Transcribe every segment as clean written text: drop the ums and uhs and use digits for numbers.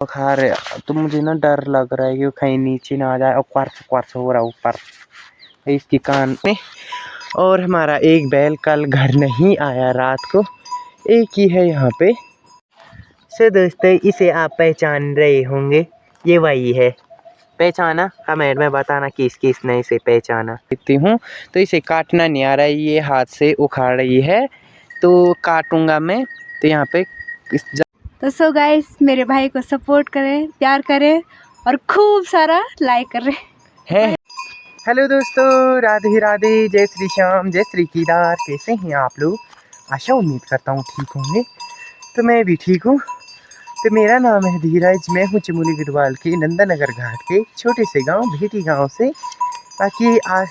खा रहे तो मुझे ना डर लग रहा है कि कहीं नीचे ना आ जाए और क्वार्च क्वार्च हो रहा ऊपर इसकी कान में। और हमारा एक बैल कल घर नहीं आया रात को, एक ही है यहाँ पे। सो दोस्तों इसे आप पहचान रहे होंगे, ये वही है। पहचाना? कमेंट में बताना किस किस ने इसे पहचाना। देखती हूँ तो इसे काटना नहीं आ रहा है, ये हाथ से उखाड़ रही है तो काटूंगा मैं। तो यहाँ पे तो सो गाइस मेरे भाई को सपोर्ट करें, प्यार करें और खूब सारा लाइक करें है। हेलो दोस्तों, राधे राधे, जय श्री श्याम, जय श्री केदार। कैसे हैं आप लोग? आशा उम्मीद करता हूँ ठीक होंगे। तो मैं भी ठीक हूँ। तो मेरा नाम है धीरज, मैं हूँ चमोली गढ़वाल के नंदनगर घाट के छोटे से गांव भेटी गांव से। बाकी आज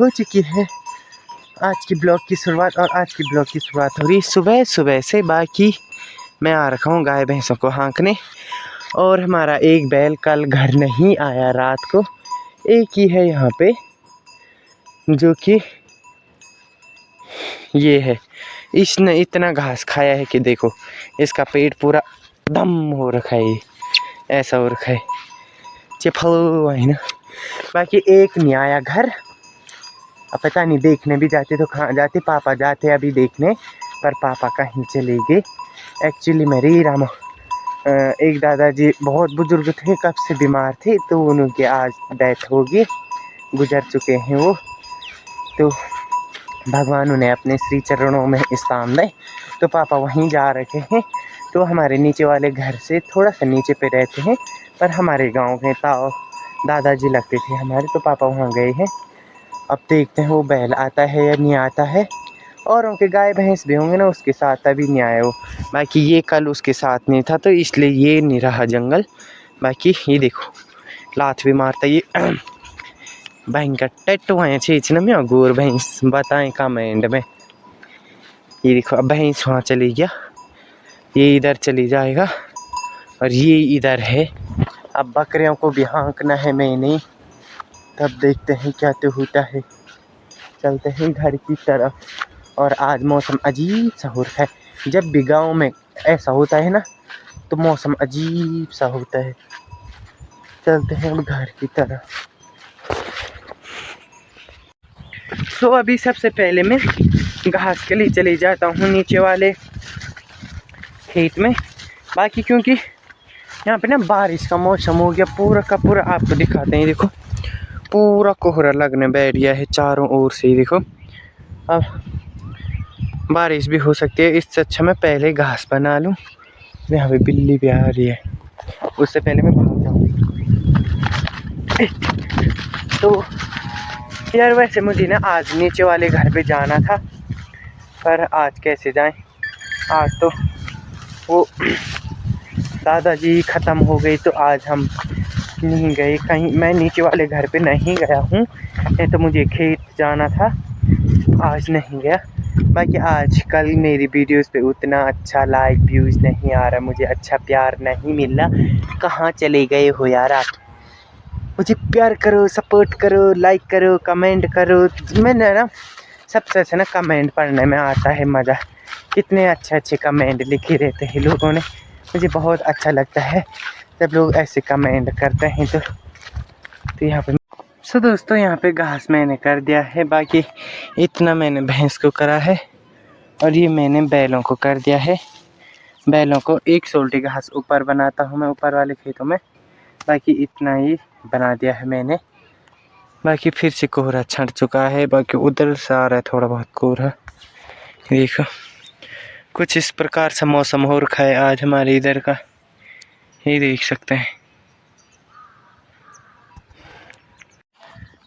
हो चुकी है आज की ब्लॉग की शुरुआत, और आज की ब्लॉग की शुरुआत हो रही सुबह सुबह से। बाकी मैं आ रखा हूँ गाय भैंसों को हाँकने, और हमारा एक बैल कल घर नहीं आया रात को, एक ही है यहाँ पे जो कि ये है। इसने इतना घास खाया है कि देखो इसका पेट पूरा दम हो रखा है, ऐसा हो रखा है चिपलो है ना। बाकी एक नहीं आया घर, अब पता नहीं देखने भी जाते तो कहाँ जाते, पापा जाते अभी देखने, पर पापा कहीं चले गए। एक्चुअली मेरी रामा एक दादाजी बहुत बुजुर्ग थे, कब से बीमार थे, तो उनके आज डेथ हो गई, गुजर चुके हैं वो। तो भगवान उन्हें अपने श्री चरणों में स्थान दे, तो पापा वहीं जा रखे हैं। तो हमारे नीचे वाले घर से थोड़ा सा नीचे पे रहते हैं, पर हमारे गांव के ताऊ दादाजी लगते थे हमारे, तो पापा वहाँ गए हैं। अब देखते हैं वो बैल आता है या नहीं आता है, और उनके गाय भैंस भी होंगे ना उसके साथ, तभी नहीं आए वो। बाकी ये कल उसके साथ नहीं था तो इसलिए ये नहीं रहा जंगल। बाकी ये देखो लात भी मारता ये भयंकर टट्टू है छीच न में गोर भैंस, बताएं कमेंट में। ये देखो अब भैंस वहाँ चली गया, ये इधर चली जाएगा, और ये इधर है। अब बकरियों को भी हाँकना है मैंने, तब देखते हैं क्या तो होता है। चलते हैं घर की तरफ। और आज मौसम अजीब सा हो रहा है, जब भी गाँव में ऐसा होता है ना तो मौसम अजीब सा होता है। चलते हैं अब घर की तरफ। तो अभी सबसे पहले मैं घास के लिए चले जाता हूँ नीचे वाले खेत में। बाकी क्योंकि यहाँ पे ना बारिश का मौसम हो गया पूरा का पूरा, आपको दिखाते हैं। देखो पूरा कोहरा लगने बैठ गया है चारों ओर से ही। देखो अब बारिश भी हो सकती है, इससे अच्छा मैं पहले घास बना लूँ। यहाँ पे बिल्ली भी आ रही है, उससे पहले मैं भाग जाऊँ। तो यार वैसे मुझे ना आज नीचे वाले घर पे जाना था, पर आज कैसे जाएं? आज तो वो दादाजी ख़त्म हो गई, तो आज हम नहीं गए कहीं। मैं नीचे वाले घर पे नहीं गया हूँ, नहीं तो मुझे खेत जाना था, आज नहीं गया। बाकी आज कल मेरी वीडियोस पे उतना अच्छा लाइक व्यूज़ नहीं आ रहा, मुझे अच्छा प्यार नहीं मिल रहा। कहाँ चले गए हो यार आप? मुझे प्यार करो, सपोर्ट करो, लाइक करो, कमेंट करो। मैंने ना सबसे अच्छा ना कमेंट पढ़ने में आता है मज़ा। कितने अच्छे अच्छे कमेंट लिखे रहते हैं लोगों ने, मुझे बहुत अच्छा लगता है जब लोग ऐसे कमेंट करते हैं। तो यहाँ पे सो दोस्तों यहाँ पे घास मैंने कर दिया है, बाकी इतना मैंने भैंस को करा है, और ये मैंने बैलों को कर दिया है। बैलों को एक सोल्टी घास ऊपर बनाता हूँ मैं ऊपर वाले खेतों में, बाकी इतना ही बना दिया है मैंने। बाकी फिर से कोहरा छट चुका है, बाकी उधर से आ रहा है थोड़ा बहुत कोहरा। देखो कुछ इस प्रकार से मौसम हो रखा है आज हमारे इधर का, ये देख सकते हैं।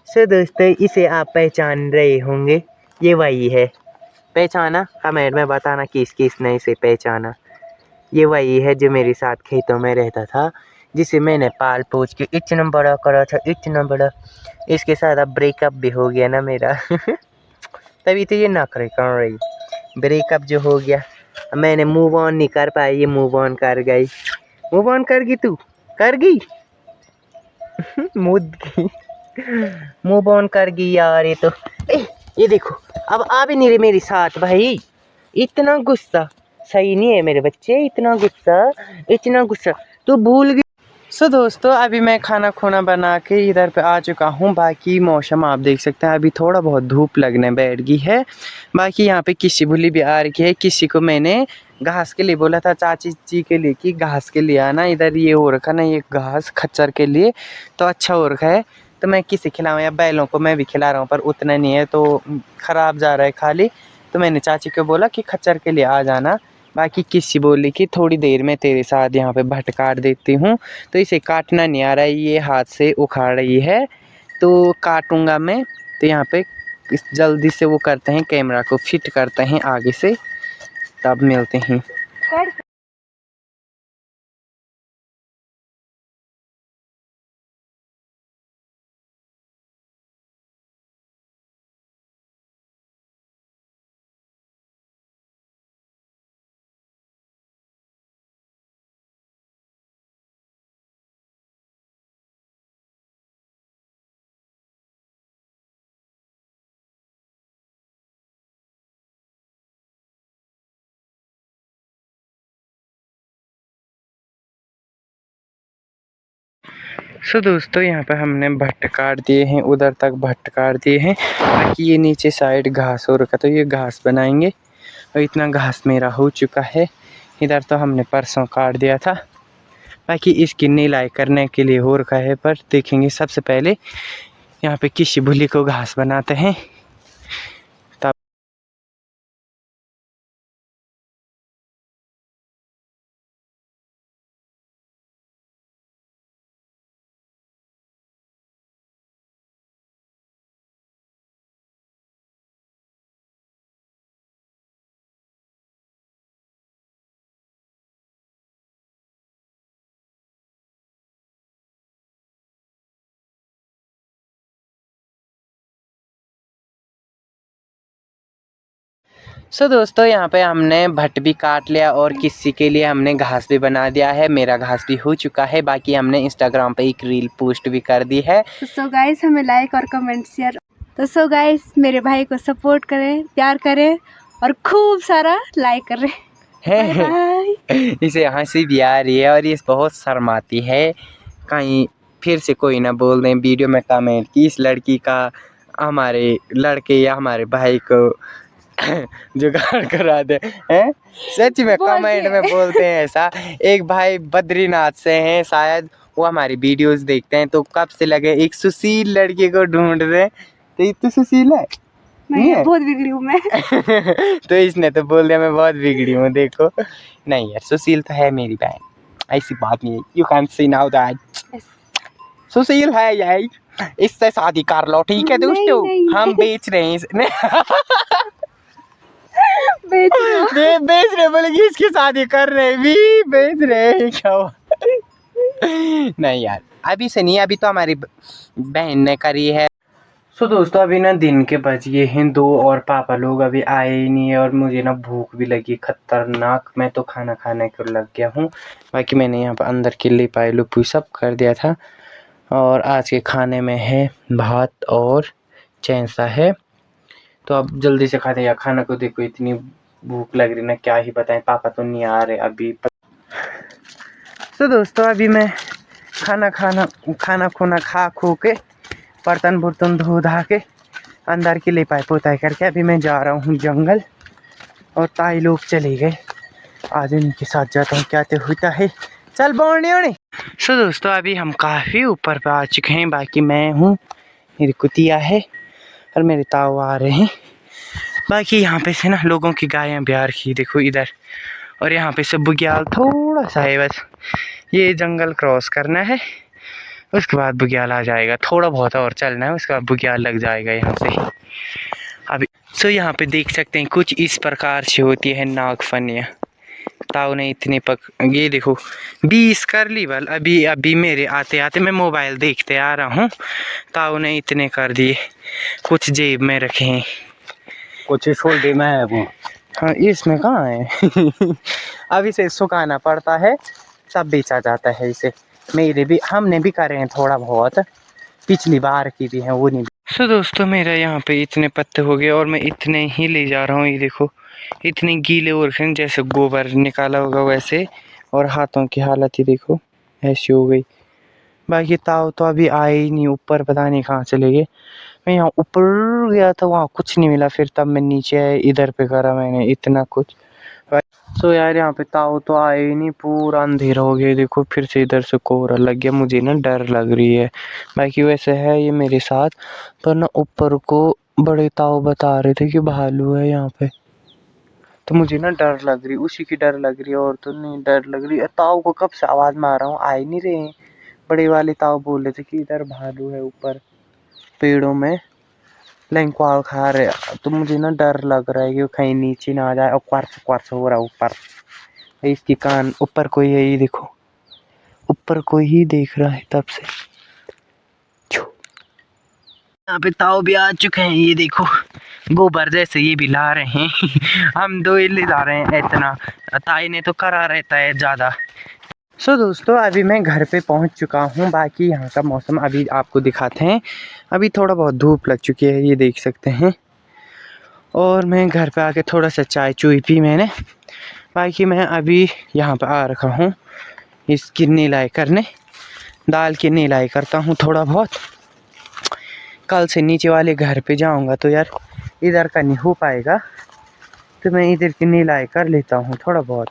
सो दोस्तों इसे आप पहचान रहे होंगे, ये वही है। पहचाना? कमेंट में बताना किस किस ने इसे पहचाना। ये वही है जो मेरे साथ खेतों में रहता था, जिसे मैंने पाल पोछ के इतना बड़ा करा था, इतना बड़ा। इसके साथ अब ब्रेकअप भी हो गया ना मेरा तभी तो ये नखरे कर रही। ब्रेकअप जो हो गया, मैंने मूव ऑन नहीं कर पाई, ये मूव ऑन कर गई। मूव ऑन कर गई तू? कर गई मुद की मूव ऑन कर गई यार। ये तो ये देखो अब आ भी नहीं रही मेरे साथ भाई। इतना गुस्सा सही नहीं है मेरे बच्चे, इतना गुस्सा, इतना गुस्सा। तो भूल गई। सो दोस्तों अभी मैं खाना खोना बना के इधर पे आ चुका हूँ। बाकी मौसम आप देख सकते हैं, अभी थोड़ा बहुत धूप लगने बैठ गई है। बाकी यहाँ पे किसी बुली भी आ रही है। किसी को मैंने घास के लिए बोला था, चाची जी के लिए, कि घास के लिए आना। इधर ये हो रखा ना, ये घास खच्चर के लिए तो अच्छा हो रखा है। तो मैं किसी खिलाऊँ या बैलों को मैं भी खिला रहा हूँ, पर उतना नहीं है तो ख़राब जा रहा है खाली। तो मैंने चाची को बोला कि खच्चर के लिए आ जाना। बाकी किसी बोली कि थोड़ी देर में तेरे साथ यहाँ पे भट्ट काट देती हूँ। तो इसे काटना नहीं आ रहा है, ये हाथ से उखाड़ रही है तो काटूँगा मैं। तो यहाँ पे जल्दी से वो करते हैं, कैमरा को फिट करते हैं आगे से, तब मिलते हैं। सो दोस्तों यहाँ पे हमने भट्ट काट दिए हैं, उधर तक भट्ट काट दिए हैं। बाकी ये नीचे साइड घास हो रखा, तो ये घास बनाएंगे। और इतना घास मेरा हो चुका है। इधर तो हमने परसों काट दिया था। बाकी इसकी निलाई करने के लिए हो रखा है, पर देखेंगे सबसे पहले यहाँ पे किसी भूली को घास बनाते हैं। तब सो दोस्तों यहाँ पे हमने भट्ट भी काट लिया और किसी के लिए हमने घास भी बना दिया है। मेरा घास भी हो चुका है। बाकी हमने इंस्टाग्राम पे एक रील पोस्ट भी कर दी है। तो सो गाइस हमें लाइक और कमेंट शेयर, तो सो गाइस मेरे भाई को सपोर्ट करें, प्यार करें और खूब सारा लाइक करें। है इसे हंसी भी आ रही है और ये बहुत शर्माती है। कहीं फिर से कोई ना बोल दें वीडियो में कमेंट कि इस लड़की का हमारे लड़के या हमारे भाई को जुगाड़ करा दे हैं। सच में कमेंट में बोलते हैं ऐसा। एक भाई बद्रीनाथ से हैं शायद, वो हमारी वीडियोस देखते हैं, तो कब से लगे एक सुशील लड़के को ढूंढ रहे हैं। तो ये तो सुशील है नहीं है? बहुत बिगड़ी हूँ मैं। तो इसने तो बोल दिया मैं बहुत बिगड़ी हूँ। देखो नहीं यार, सुशील तो है मेरी बहन, ऐसी बात नहीं है। You can see now that Sushil है यार, इससे शादी कर लो ठीक है दोस्तों। हम बेच रहे हैं बेच रहे बोलेगी, इसकी शादी कर रहे भी बेच रहे क्या हुआ? नहीं यार अभी से नहीं, अभी तो हमारी बहन ने करी है। सो दोस्तों अभी ना दिन के बज गए हैं 2 और पापा लोग अभी आए ही नहीं है और मुझे ना भूख भी लगी खतरनाक। मैं तो खाना खाने को लग गया हूँ। बाकी मैंने यहाँ पर अंदर के लिपाई लुपाई सब कर दिया था। और आज के खाने में है भात और चैंसा है। तो अब जल्दी से खाते हैं। खाना को देखो इतनी भूख लग रही ना, क्या ही बताएं। पापा तो नहीं आ रहे अभी। तो दोस्तों अभी मैं खाना खोना खा खो के बर्तन बुर्तन धो धा के अंदर की लिपाई पोताई करके अभी मैं जा रहा हूँ जंगल। और ताई लोग चले गए, आज उनके साथ जाता हूँ क्या तो होता है। चल बोने। सो दोस्तों अभी हम काफ़ी ऊपर पे आ चुके हैं। बाकी मैं हूँ, मेरी कुतिया है और मेरे ताऊ आ रहे हैं। बाकी यहाँ पे से ना लोगों की गायें ब्यार की देखो इधर। और यहाँ पे से बुग्याल थोड़ा सा है, बस ये जंगल क्रॉस करना है, उसके बाद बुग्याल आ जाएगा। थोड़ा बहुत और चलना है, उसके बाद बुग्याल लग जाएगा यहाँ से अभी। सो यहाँ पे देख सकते हैं कुछ इस प्रकार से होती है नागफनियाँ। ताऊ ने इतनी ये देखो 20 कर ली बल। अभी मेरे आते आते मैं मोबाइल देखते आ रहा हूँ, ताऊ ने इतने कर दिए। कुछ जेब में रखे हैं, कुछ शोल्डर में है वो। हाँ इसमें कहाँ है अब इसे सुखाना पड़ता है, सब बेचा जाता है इसे। मेरे भी हमने भी करे हैं थोड़ा बहुत, पिछली बार की भी है वो नहीं। सो दोस्तों मेरा यहाँ पे इतने पत्ते हो गए और मैं इतने ही ले जा रहा हूँ। ये देखो इतने गीले और जैसे गोबर निकाला होगा वैसे, और हाथों की हालत ही देखो। ऐसी हो गई। बाकी ताऊ तो अभी आए ही नहीं ऊपर, पता नहीं कहाँ चले गए। मैं यहाँ ऊपर गया था, वहाँ कुछ नहीं मिला, फिर तब मैं नीचे आया, इधर पे करा मैंने इतना कुछ। तो यार यहाँ पे ताऊ तो आए ही नहीं, पूरा अंधेरा हो गया। देखो फिर से इधर से कोहरा लग गया, मुझे ना डर लग रही है। बाकी वैसे है ये मेरे साथ, पर ना ऊपर को बड़े ताऊ बता रहे थे कि भालू है यहाँ पे, तो मुझे ना डर लग रही, उसी की डर लग रही है, और तो नहीं डर लग रही। ताऊ को कब से आवाज़ मार रहा हूँ, आ ही नहीं रहे हैं। बड़े वाले ताऊ बोल रहे थे कि इधर भालू है ऊपर पेड़ों में, लंक्वाल खा रहे। तो मुझे ना डर लग रहा है कि वो कहीं नीचे ना आ जाए। और क्वार्च क्वार्च हो रहा है ऊपर, इसकी कान ऊपर कोई है, ये देखो ऊपर कोई ही देख रहा है तब से। यहाँ पे ताऊ भी आ चुके हैं, ये देखो गोबर जैसे ये भी ला रहे हैं। हम दो ही ले जा रहे हैं, इतना ताई ने तो करा रहता है ज़्यादा। सो दोस्तों अभी मैं घर पे पहुंच चुका हूं। बाकी यहाँ का मौसम अभी आपको दिखाते हैं। अभी थोड़ा बहुत धूप लग चुकी है, ये देख सकते हैं। और मैं घर पे आके थोड़ा सा चाय चुई पी मैंने। बाकी मैं अभी यहाँ पे आ रखा हूँ इसकी नीलाई करने, दाल की नीलाई करता हूँ थोड़ा बहुत। कल से नीचे वाले घर पे जाऊँगा तो यार इधर का नहीं हो पाएगा, तो मैं इधर की नीलाई कर लेता हूँ थोड़ा बहुत।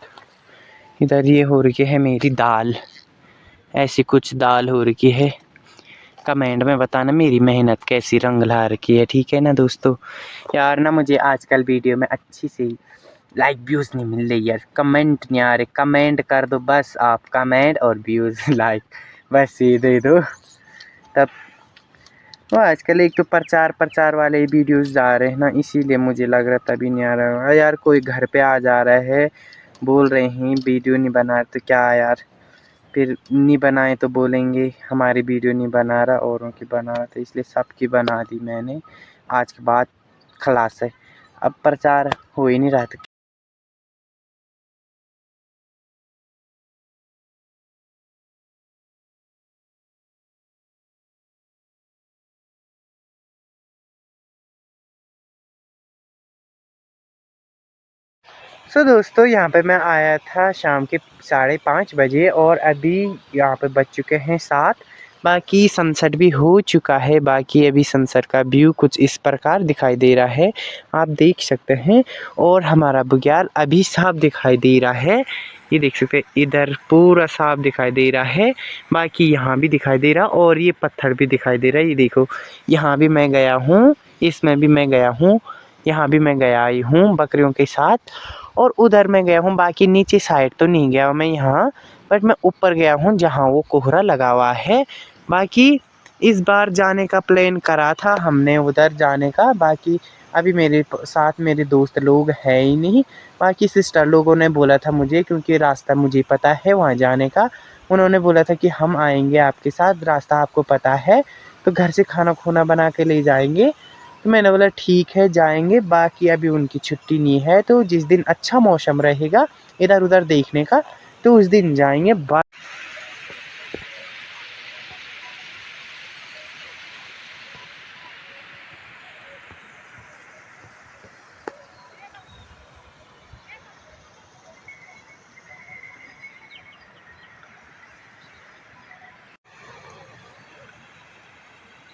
इधर ये हो रही है मेरी दाल, ऐसी कुछ दाल हो रही है। कमेंट में बताना मेरी मेहनत कैसी रंग ला रखी है, ठीक है ना दोस्तों। यार ना मुझे आजकल वीडियो में अच्छी सी लाइक व्यूज़ नहीं मिल रही यार, कमेंट नहीं आ रहे। कमेंट कर दो बस आप, कमेंट और व्यूज़ लाइक बस ये दे दो तब। वो आजकल एक तो प्रचार वाले वीडियोज़ आ रहे हैं ना, इसीलिए मुझे लग रहा तभी नहीं आ रहा। यार कोई घर पे आ जा रहा है, बोल रहे हैं वीडियो नहीं बना, तो क्या यार फिर नहीं बनाए तो बोलेंगे हमारी वीडियो नहीं बना रहा, औरों की बना रहा था, इसलिए सबकी बना दी मैंने। आज के बाद खलास है, अब प्रचार हो ही नहीं रहा था। सो दोस्तों यहाँ पे मैं आया था शाम के 5:30 बजे, और अभी यहाँ पे बज चुके हैं 7। बाकी सनसेट भी हो चुका है। बाकी अभी सनसेट का व्यू कुछ इस प्रकार दिखाई दे रहा है, आप देख सकते हैं। और हमारा बुग्याल अभी साफ दिखाई दे रहा है, ये देख सकते हैं, इधर पूरा साफ दिखाई दे रहा है। बाकी यहाँ भी दिखाई दे रहा, और ये पत्थर भी दिखाई दे रहा है, ये देखो यहाँ भी मैं गया हूँ, इसमें भी मैं गया हूँ, यहाँ भी मैं गया ही हूँ बकरियों के साथ, और उधर मैं गया हूँ। बाकी नीचे साइड तो नहीं गया मैं यहाँ, बट मैं ऊपर गया हूँ जहाँ वो कोहरा लगा हुआ है। बाकी इस बार जाने का प्लान करा था हमने उधर जाने का। बाकी अभी मेरे साथ मेरे दोस्त लोग हैं ही नहीं। बाकी सिस्टर लोगों ने बोला था मुझे, क्योंकि रास्ता मुझे पता है वहाँ जाने का, उन्होंने बोला था कि हम आएंगे आपके साथ, रास्ता आपको पता है तो घर से खाना खुना बना के ले जाएंगे। तो मैंने बोला ठीक है जाएंगे। बाकी अभी उनकी छुट्टी नहीं है, तो जिस दिन अच्छा मौसम रहेगा इधर उधर देखने का तो उस दिन जाएंगे।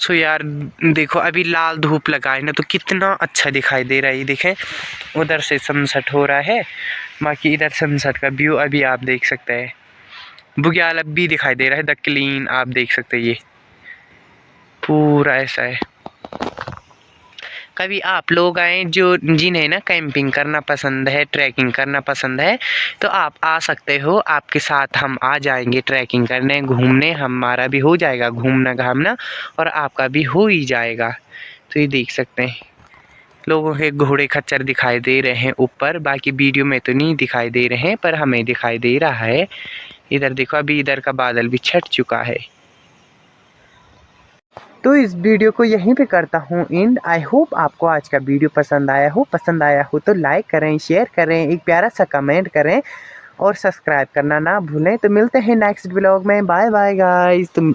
सो यार देखो अभी लाल धूप लगा है ना, तो कितना अच्छा दिखाई दे रहा है, ये देखें उधर से सनसेट हो रहा है। बाकी इधर सनसेट का व्यू अभी आप देख सकते हैं। बुग्याल अब भी दिखाई दे रहा है, द क्लीन आप देख सकते हैं, ये पूरा ऐसा है। कभी आप लोग आए जो जिन्हें ना कैंपिंग करना पसंद है, ट्रैकिंग करना पसंद है, तो आप आ सकते हो, आपके साथ हम आ जाएंगे ट्रैकिंग करने, घूमने। हमारा भी हो जाएगा घूमना घामना, और आपका भी हो ही जाएगा। तो ये देख सकते हैं लोगों के घोड़े खच्चर दिखाई दे रहे हैं ऊपर। बाकी वीडियो में तो नहीं दिखाई दे रहे हैं, पर हमें दिखाई दे रहा है। इधर देखो अभी इधर का बादल भी छट चुका है। तो इस वीडियो को यहीं पे करता हूँ एंड। आई होप आपको आज का वीडियो पसंद आया हो तो लाइक करें, शेयर करें, एक प्यारा सा कमेंट करें, और सब्सक्राइब करना ना भूलें। तो मिलते हैं नेक्स्ट व्लॉग में। Bye bye guys. तुम